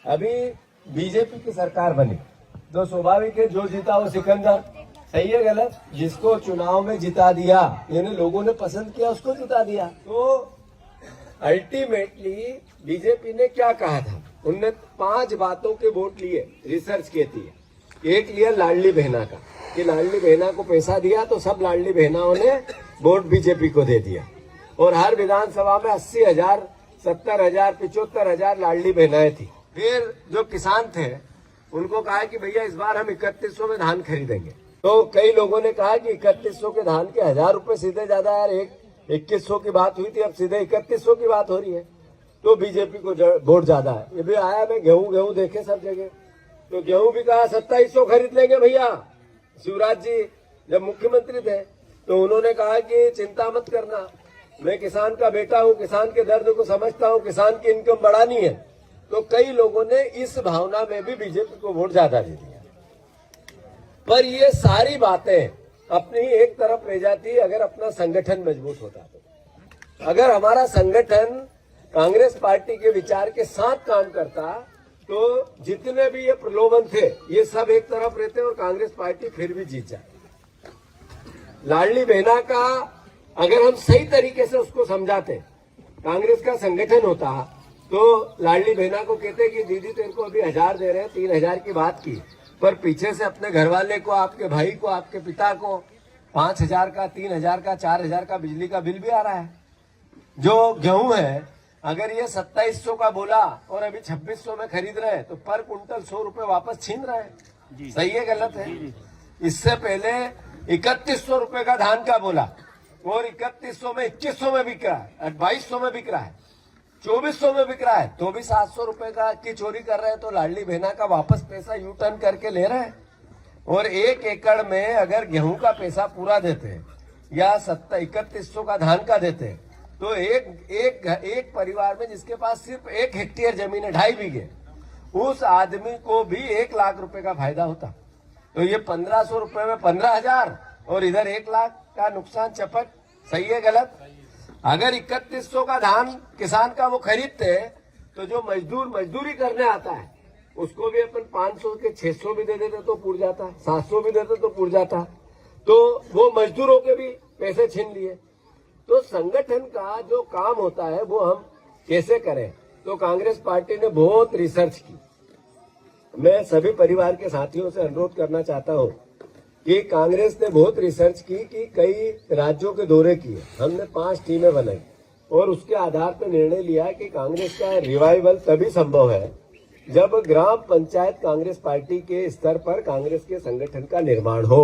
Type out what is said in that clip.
अभी बीजेपी की सरकार बनी तो स्वाभाविक है जो जीता वो सिकंदर। सही है गलत? जिसको चुनाव में जिता दिया, यानी लोगों ने पसंद किया, उसको जिता दिया। तो अल्टीमेटली बीजेपी ने क्या कहा था, उनने 5 बातों के वोट लिए, रिसर्च की थी। एक लिया लाडली बहना का, कि लाडली बहना को पैसा दिया तो सब लाडली बहनाओं ने वोट बीजेपी को दे दिया। और हर विधानसभा में 80,000, 70,000, 75,000 लाडली बहनाएं थी। फिर जो किसान थे उनको कहा कि भैया इस बार हम 3100 में धान खरीदेंगे। तो कई लोगों ने कहा कि 3100 के धान के 1000 रुपए सीधे ज्यादा यार, 2100 की बात हुई थी, अब सीधे 3100 की बात हो रही है, तो बीजेपी को वोट ज्यादा है। ये भी आया, मैं गेहूं देखे सब जगह, तो गेहूं भी कहा 2700 खरीद लेंगे भैया। शिवराज जी जब मुख्यमंत्री थे तो उन्होंने कहा कि चिंता मत करना, मैं किसान का बेटा हूं, किसान के दर्द को समझता हूं, किसान की इनकम बढ़ानी है। तो कई लोगों ने इस भावना में भी बीजेपी को वोट ज्यादा दे दिया। पर ये सारी बातें अपनी एक तरफ रह जाती अगर अपना संगठन मजबूत होता तो। अगर हमारा संगठन कांग्रेस पार्टी के विचार के साथ काम करता तो जितने भी ये प्रलोभन थे ये सब एक तरफ रहते और कांग्रेस पार्टी फिर भी जीत जाए। लाडली बहना का अगर हम सही तरीके से उसको समझाते, कांग्रेस का संगठन होता तो लाडली बहना को कहते कि दीदी तेरे को अभी 1000 दे रहे हैं, 3000 की बात की, पर पीछे से अपने घरवाले को, आपके भाई को, आपके पिता को 5000 का, 3000 का, 4000 का बिजली का बिल भी आ रहा है। जो गेहूं है अगर ये 2700 का बोला और अभी 2600 में खरीद रहे हैं तो पर कुंटल 100 रुपए वापस छीन रहे हैं। सही है गलत है? इससे पहले 3100 रुपए का धान का बोला और 3100 में 2100 में बिक रहा है, 2200 में बिक रहा है, 2400 में बिक रहा है, तो भी 700 रुपए का की चोरी कर रहे हैं। तो लाडली बहना का वापस पैसा यू टर्न करके ले रहे हैं। और 1 एकड़ में अगर गेहूं का पैसा पूरा देते या 3100 का धान का देते तो एक परिवार में जिसके पास सिर्फ 1 हेक्टेयर जमीन है, 2.5 बीघे, उस आदमी को भी 1 लाख रुपए का फायदा होता। तो ये 1500 रुपए में 15,000 और इधर 1 लाख का नुकसान चपट। सही है गलत? अगर 3100 का धान किसान का वो खरीदते तो जो मजदूर मजदूरी करने आता है उसको भी अपन 500 के 600 भी दे देते तो पूर जाता, 700 भी देते तो पूर जाता। तो वो मजदूरों के भी पैसे छीन लिए। तो संगठन का जो काम होता है वो हम कैसे करें, तो कांग्रेस पार्टी ने बहुत रिसर्च की। मैं सभी परिवार के साथियों से अनुरोध करना चाहता हूं कि कांग्रेस ने बहुत रिसर्च की कि कई राज्यों के दौरे किए, हमने 5 टीमें बनाई और उसके आधार पर निर्णय लिया कि कांग्रेस का रिवाइवल तभी संभव है जब ग्राम पंचायत कांग्रेस पार्टी के स्तर पर कांग्रेस के संगठन का निर्माण हो।